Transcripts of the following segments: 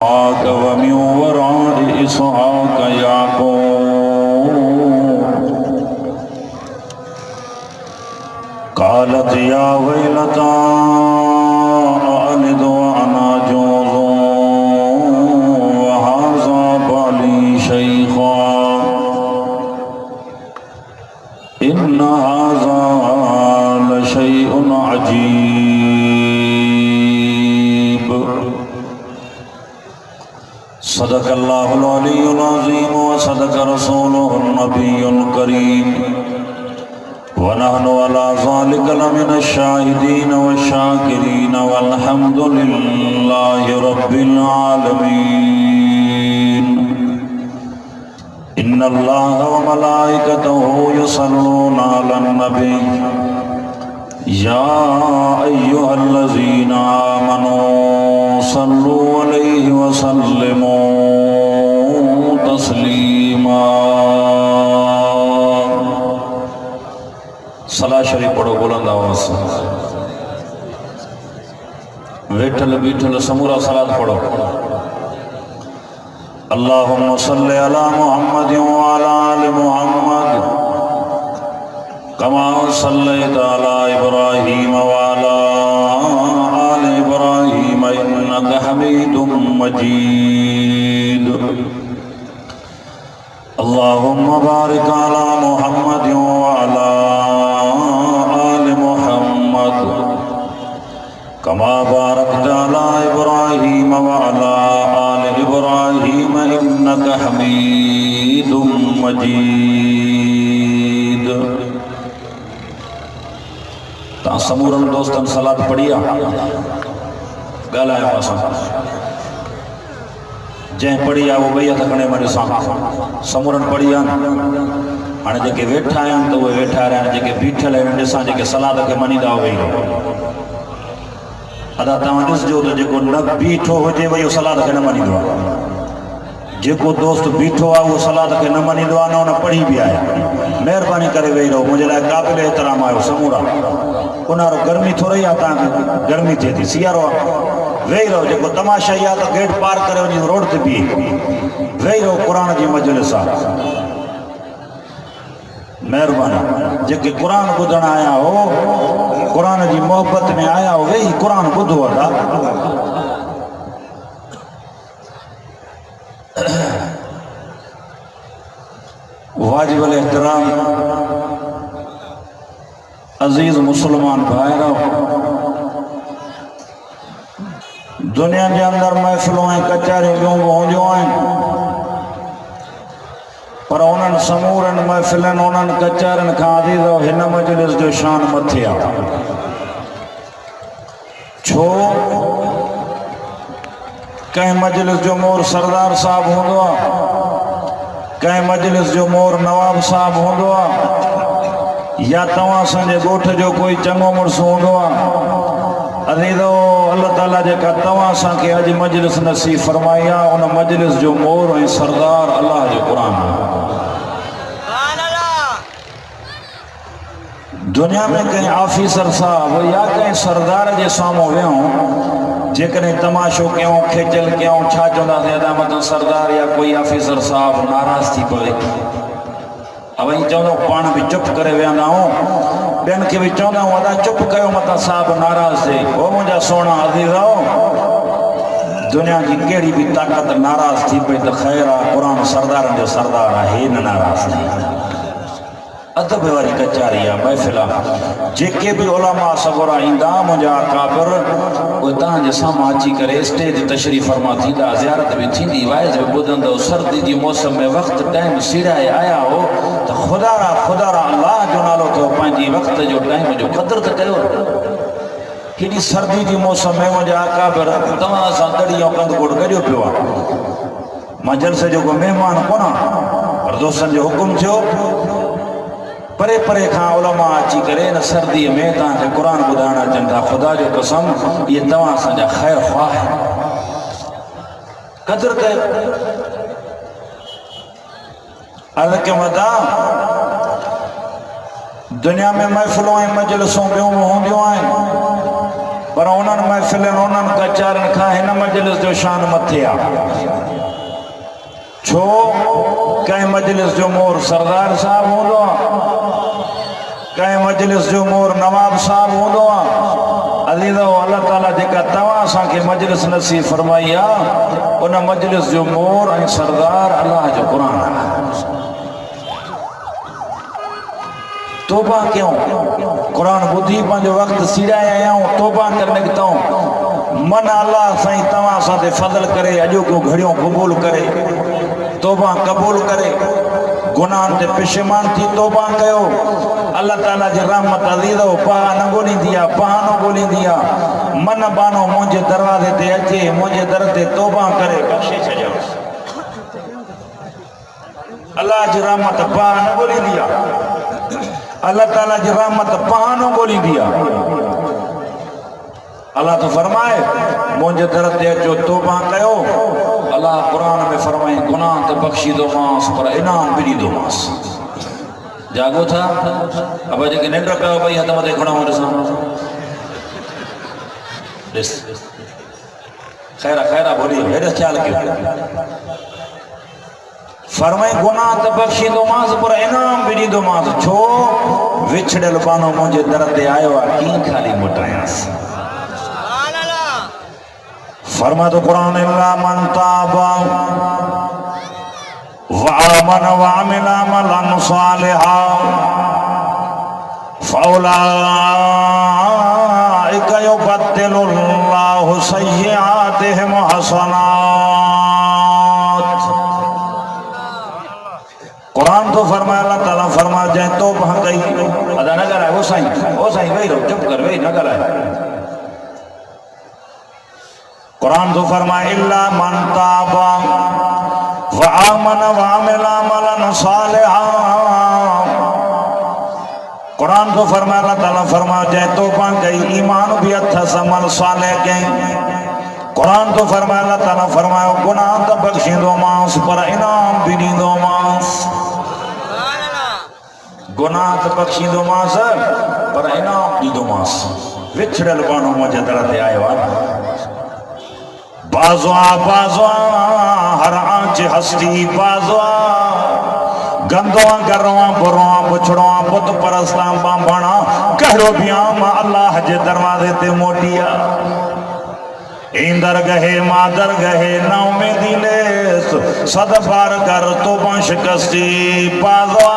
إسحاق ومن وراء إسحاق يعقوب قالت يا ويلتى أألد وأنا جوز وهذا بالي شيخا إن هذا لشيء عجيب صدق الله العلي العظيم وصدق رسوله النبي الكريم ونحن على ذلك لمن الشاهدين والشاكرين والحمد لله رب العالمين إن الله وملائكته يصلون على النبي يا أيها الذين آمنوا صلوا عليه وسلموا تسليما सलाह शरीफ पढ़ो बुलंद आवाज से वेठल बीठल समूरा सलात पढ़ो अल्लाहुम्मा सल्लि अला मुहम्मद व अला आलि मुहम्मद कमा सल्लैता अला इब्राहीम व अला आलि इब्राहीम इन्नका हमीदुम मजीद अल्लाहुम्मा बारिक अला मुहम्मद व अला कमा बारकता अला इब्राहीम व अला आलि इब्राहीम इन्नका हमीदुम मजीद। ता समूरन दोस्तन सलात पढ़िया गालाए पासा जै पढ़िया वो भैया थकने मरे सा समूरन पढ़िया हाणे जेके वेठा आहिनि त उहे वेठा रहिया जेके बीठल आहिनि ॾिसां जेके सलाद खे मञींदा वेही अदा तव्हां ॾिसजो त जेको न बीठो हुजे भई उहो सलाद खे न मञींदो आहे जेको दोस्त बीठो आहे उहो सलाद खे न मञींदो आहे न उन पढ़ी बि आहे महिरबानी करे वेही रहो मुंहिंजे लाइ क़ाबिल एतिराम आहियो समूरा उन्हारो गर्मी थोरी आहे तव्हांखे गर्मी थिए थी सियारो आहे वेही रहो जेको तमाशाई आहे त गेट पार करे वञी रोड ते बीहे वेही रहो क़ुर जी मजलिस आहे मेहरबानी जेके क़ुर ॿुधण आया हो क़ुर जी मोहब्बत में आया हो वेही क़ुर ॿुधो अदा वाजिबुल एहतराम अजीज मुसलमान भाइरो दुनिया के अंदर महफिलों कचहरियों हूंदियूं आहिनि पर उन्हनि समूरनि महफ़िलनि उन्हनि कचहरियुनि खां अज़ीज़ हिन मजलिस जो शान मथे आहे छो कंहिं मजलिस जो मोर सरदार साहब हूंदो आहे कंहिं मजलिस जो मोर नवाब साहब हूंदो आहे या तव्हां असांजे ॻोठ जो कोई चङो मुड़ुसु हूंदो आहे अज़ीज़ो अल्लाह ताला जेका तव्हां असांखे अॼु मजलिस नसीब फरमाई आहे उन मजलिस जो मोर ऐं सरदार अल्लाह जो क़ुर आहे दुनिया में कहीं ऑफिसर साहब या कहीं सरदार के साम्हूं वेहूं जेकॾहिं तमाशो कयूं खेचल कयूं छा चवंदासीं अदा मथां सरदार या कोई ऑफिसर साहब नाराज़ थी पवे अब चवंदा पाण बि चुप करे वेहंदा आहियूं ॿियनि खे बि चवंदा आहियूं अदा चुप कयो मथां साहब नाराज़ थिए ओ मुंहिंजा सोना अज़ीज़ो दुनिया की कहिड़ी बि ताक़त नाराज़ थी पई त ख़ैर आहे क़ुर सरदारनि जो सरदार आहे न नाराज़ थी अदब वारी कचहरी आहे महफ़िल आहे जेके बि उलमा सगोरा ईंदा मुंहिंजा काबिर उहे तव्हांजे साम्हूं अची करे स्टेज तशरीफ़ फरमा थींदा ज़ियारत बि थींदी वाइज बि ॿुधंदो सर्दी जी मौसम में वक़्तु टाइम सीड़ाए आया हो त ख़ुदा अल्लाह जो नालो अथव पंहिंजी वक़्त जो टाइम जो क़दुरु त कयो केॾी सर्दी जी मौसम में मुंहिंजा काबिर तव्हां सां दड़ी ऐं कंदकोड़ गॾियो पियो आहे मां जलसे जो को महिमान कोन पर दोस्तनि जो हुकुम थियो परे परे खां उलमा अची करे न सर्दी में तव्हांखे क़ुर ॿुधाइण अचनि था ख़ुदा जो कसम इहे तव्हां असांजा ख़ैर ख़्वाह क़दुरु कयो अर्ज़ कयूं वधा दुनिया में महफ़िलों ऐं मजलिसूं ॿियूं हूंदियूं आहिनि पर उन्हनि महफ़िलनि उन्हनि कचारनि खां हिन मजलिस जो शान मथे आहे। छो कंहिं मजलिस जो मोर सरदार साहब हूंदो आहे, कंहिं मजलिस जो मोर नवाब साहब हूंदो आहे। अज़ीज़ो अल्लाह ताला जेका तव्हां असांखे मजलिस नसीब फरमाई आहे उन मजलिस जो मोर ऐं सरदार अल्लाह जो क़ुर आहे। तौबा क्यों कुरान बुद्धि पंहिंजो वक़्तु सीड़ाए आया हूं, तौबा करे निकिता हूं। मन अल्लाह साईं तव्हां सां ते फज़ल करे अॼो को घड़ियों क़बूल करे, तौबा क़बूल करे, गुनाहनि ते पशेमान थी तौबा कयो। अल्लाह ताला जी रहमत अज़ीज़ो पाह न ॻोल्हींदी आहे, पाह न ॻोल्हींदी आहे। मन बानो मुंहिंजे दरवाज़े ते अचे, मुंहिंजे दर ते तौबा करे बख़्शे छॾियो। अल्लाह जी रहमत पाह न ॻोल्हींदी आहे, अल्लाह ताला जी रहमत पाह न ॻोल्हींदी आहे। अल्लाह तो फरमाए मुंहिंजे दर ते अचो तौबा कयो। अल्लाह कुरान में फरमाए गुनाह त बख़्शीदोमांस पर इनाम बि ॾींदोमांस। जागो था अब जेके निंड पियो भई हथ मथे खणो ॾिसां ॾिस खैरा खैरा बोली हेॾे ख़्याल कयो। फरमाए गुनाह त बख़्शीदोमांस पर इनाम बि ॾींदोमांस। छो विछड़ियल बानो मुंहिंजे दर ते आयो आहे, कीअं ख़ाली मोटायांसि। फरमा तो कुरान इल्ला मन ताबा व आमन व अमिला अमलन सालिहा फौलाइका युबद्दिलुल्लाहु सय्यिआतिहिम हसनात। कुरान तो फरमाया, अल्लाह ताला फरमाया जंहिं तौबा कई अदा न कराए वो साईं वेही रहो, चुप कर वेही न कराए। कुरान तो फरमाए इल्ला मन ताबा व आमन व अमिला अमलन सालिहा। कुरान तो फरमाए, अल्लाह ताला फरमाए जंहिं तौबा कई ईमान भी अथस अमल सालिह कई। कुरान तो फरमाए, अल्लाह ताला फरमायो गुनाह त बख़्शीदोमांस पर इनाम भी ॾींदोमांस। गुनाह त बख़्शीदोमांस पर इनाम ॾींदोमांस। विछड़ियल बानो मुंहिंजे दर ते आयो आहे। बाज़वा बाज़वा हर आंच हस्ती बाज़वा गंदवा गरवा बुरवा बुछड़वा बुत परस्ता बांभणा कहिड़ो बि आम अल्लाह जे दरवाज़े ते मोटिया। इंदर गहे मादर गहे ना उमेदी लेस सद बार कर तौबा शिकस्ती बाज़वा।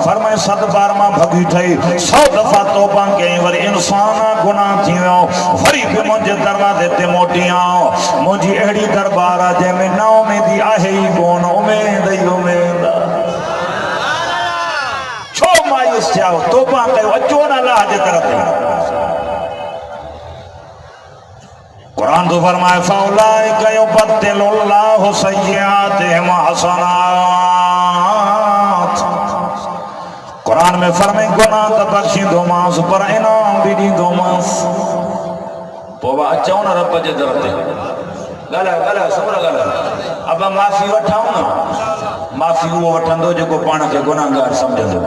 फरमाए 7 बार मां भगी ठही 100 दफ़ा तौबा कई वरी इंसान गुनाह थी वियो वरी बि मुंहिंजे दरवाज़े ते मोटी आऊं। मुंहिंजी अहिड़ी दरबार आहे जंहिंमें ना उमेदी आहे ई कोन, उमेद ई उमेद। छो मायूस थिया तौबा कयो, अचो न अल्लाह जे तरफ़। कुरान तो फरमाए फौलाइका युबद्दिलुल्लाहु सय्यिआतिहिम हसनात। कुरान में फरमाए गुनाह त बख़्शीदोमांस पर इनाम भी ॾींदोमांस। पोइ अचूं न रब जे दर ते, ॻाल्हाए सबर ॻाल्हाए। अब माफ़ी वठाऊं न, माफ़ी उहो वठंदो जेको पाण खे गुनाहगार सम्झंदो।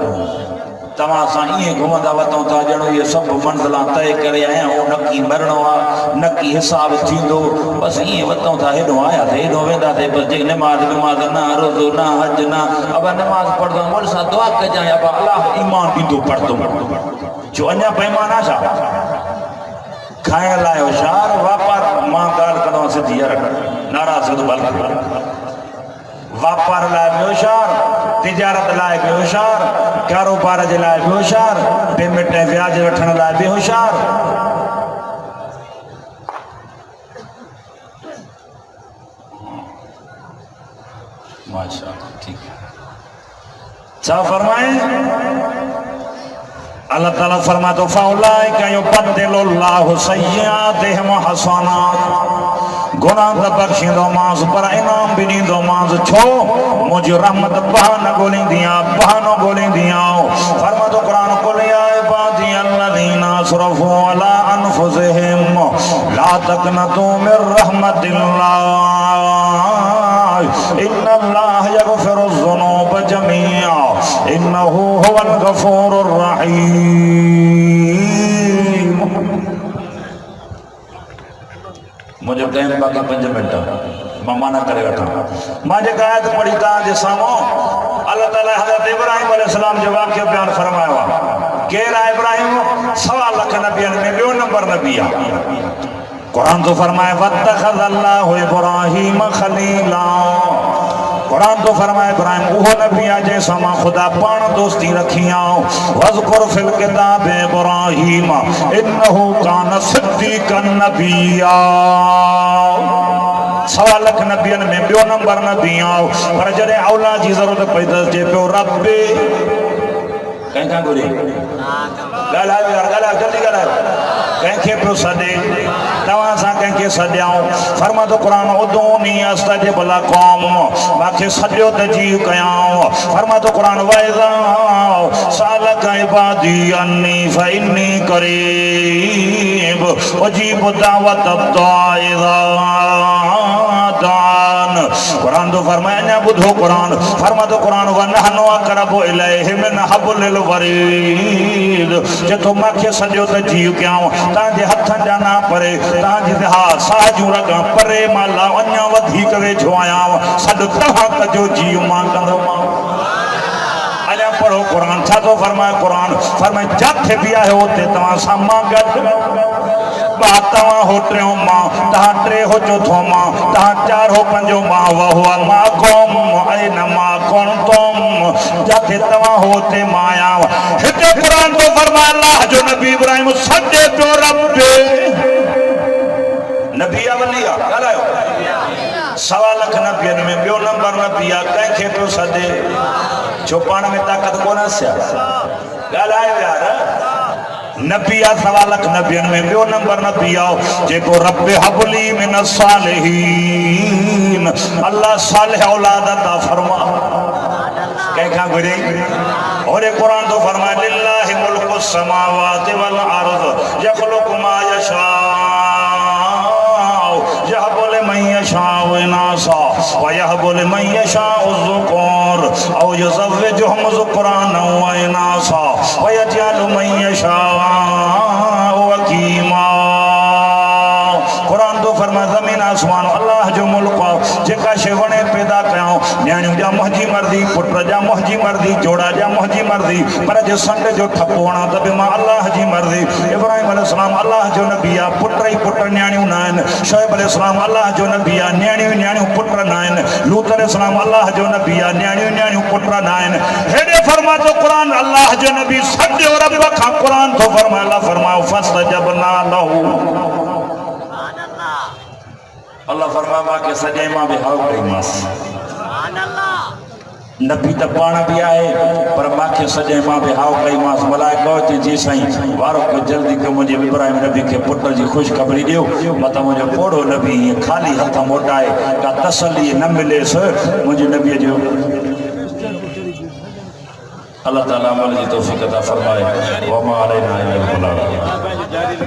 तव्हां सां ईअं घुमंदा वतूं था ॼणो इहे सभु मंज़िलां तय करे आया आहियूं, न की मरणो आहे न की हिसाब थींदो। बसि ईअं वतूं था, हेॾो आयासीं हेॾो वेंदासीं। बसि जे नमाज़ विमाज़ न रोज़ो न हज न। अब नमाज़ पढ़ंदो मुड़ सां दुआ कजांइ, अब अलाह ईमान ॾींदो पढ़ंदो। जो अञा बेईमान आहे छा? खाइण लाइ होशियार, वापार मां ॻाल्हि कंदो सिधी यार नाराज़ वापार लाइ बि होशियार, तिजारत लाइ बि होशियार, कारोबार जे लाइ बि होशियार, पेमेंट ऐं व्याज वठण लाइ बि होशियार। माशाअल्लाह ठीक है। छा फरमाए अल्लाह ताला फरमा तो फौलाइका युबद्दिलुल्लाहु सय्यिआतिहिम हसनात। गुनाह त बख़्शीदोमांस पर इनाम भी ॾींदोमांस। छो मुंहिंजी रहमत बाह न ॻोल्हींदी आहे, बाह न ॻोल्हींदी आहे। फरमा तो क़ुरान कुल या इबादी अल्लज़ीना असरफ़ू अला अनफुसिहिम ला तक़नतू मिर रहमतिल्लाह इन्नल्लाह यग़फिरुज़्ज़ुनूब जमीआ इन्नहु हुवल गफूरुर रहीम। का 5 मिनट मां माना करे वठा मां जेका आयत पढ़ी तव्हांजे साम्हूं अल्लाह ताला हज़रत इब्राहिम अलैहिस्सलाम जो वाक़ियो बयान फरमायो आहे केर आहे इब्राहिम 1.25 लाख नबियनि में ॿियो नंबर नबी आहे कुरान तो फरमाए वत्तखज़ल्लाहु इब्राहिम खलीला कुरान तो फरमाए इब्राहिम उहो नबी आहे जंहिंसां मां ख़ुदा पाण दोस्ती रखी आहे वज़कुर फिल किताब इब्राहिम इन्नहु कान सिद्दीक़न नबिय्या 1.25 लाख नबियनि में ॿियो नंबर नबी आहे पर जॾहिं औलाद जी ज़रूरत पई त चए पियो रब कंहिंखां घुरे ॻाल्हायो यार ॻाल्हायो जल्दी ॻाल्हायो कंहिंखे पियो सॾे तव्हां सां कंहिंखे सॾियाऊं फरमातो क़ुरान उदूनी अस्तजिब लकुम मूंखे सॾियो त जी कयाऊं फरमातो क़ुरान वइज़ा सालक इबादी अन्नी फइन्नी करीब उजीब दावत दाइज़ा दान कुरान तो फरमाए अञा ॿुधो क़ुरान फरमातो क़ुरान वनहनु अक़रबु इलैहि मिन हब्लिल वरीद जेतो मूंखे सॼो त जीव कयाऊं तव्हांजे हथनि जा ना परे तव्हांजे हा साह जूं रॻां परे मां अञा वधीक वेझो आहियां सॾु तव्हां कजो जीव मां कंदोमांव अञा पढ़ो क़ुरान छा थो फरमाए क़ुरान फरमाए जिथे बि आहे उते तव्हां सां मां गॾु तव्हां हो टियों मां तव्हां टे हो चौथों मां तव्हां 4 हो 5 मां वहुआ मां कौम ऐं न मां कौन तुम जिथे तव्हां हो उते मां आहियां हिते क़ुरान तो फरमाए अल्लाह जो नबी इब्राहिम सॾे पियो रब नबी वली आहे ॻाल्हायो 1.25 लाख नबियनि में ॿियो नंबर नबी आहे कंहिंखे पियो सॾे छो पाण में ताक़त कोन छा ॻाल्हायो यार नबी आहे 1.25 लाख नबियनि में ॿियो नंबर नबी आहे जेको रब हबली मिन सालिहीन अल्लाह सालिह औलाद अता फरमा कंहिंखां घुरे और क़ुरान तो फरमाए लिल्लाहि मुल्कु समावाति वल अर्ज़ यख़लुक़ु मा यशा यहबु लिमन यशाउ इनासा व यहबु लिमन यशाउ ज़ुकुर औ युज़व्विजुहुम ज़ुकुराना व इनासा व यजअलु मन यशाउ अक़ीमा कुरान तो फरमाए ज़मीन आसमान अल्लाह जो मुल्क आहे जेका शइ वणे पैदा कयाऊं न्याणियूं जा मुंहिंजी मर्ज़ी पुट जा मुंहिंजी मर्ज़ी जोड़ा जा मुंहिंजी मर्ज़ी पर जे संड जो ठपो हणां त बि मां अल्लाह जी मर्ज़ी इब्राहिम अलैहिस्सलाम अल्लाह जो नबी आहे पुट ई पुट न्याणियूं न आहिनि शुएब अलैहिस्सलाम अल्लाह जो नबी आहे न्याणियूं न्याणियूं पुट न आहिनि लूत अलैहिस्सलाम अल्लाह जो नबी आहे न्याणियूं न्याणियूं पुट न आहिनि हेॾे फरमातो क़ुरान अल्लाह जो नबी सॼो रब खां क़ुरान थो फरमाए अल्लाह फरमायो फस्तजबना लहू अल्लाह फरमाए मांखे सॼे मां बि हाउ कईमांसि नबी त पाण बि आहे पर मांखे सॼे मां बि हाउ कईमांसि मलाइको चई जी साईं वारो को जल्दी कयो मुंहिंजे इब्राहिम नबी खे पुट जी ख़ुशख़बरी ॾियो मतां मुंहिंजो पोड़ो नबी ईअं ख़ाली हथ मोटाए का तसली न मिलेसि मुंहिंजे नबीअ जो अल्लाह ताला अमल जी तौफ़ीक़ अता फरमाए व मा अलैना इल्लल बलाग।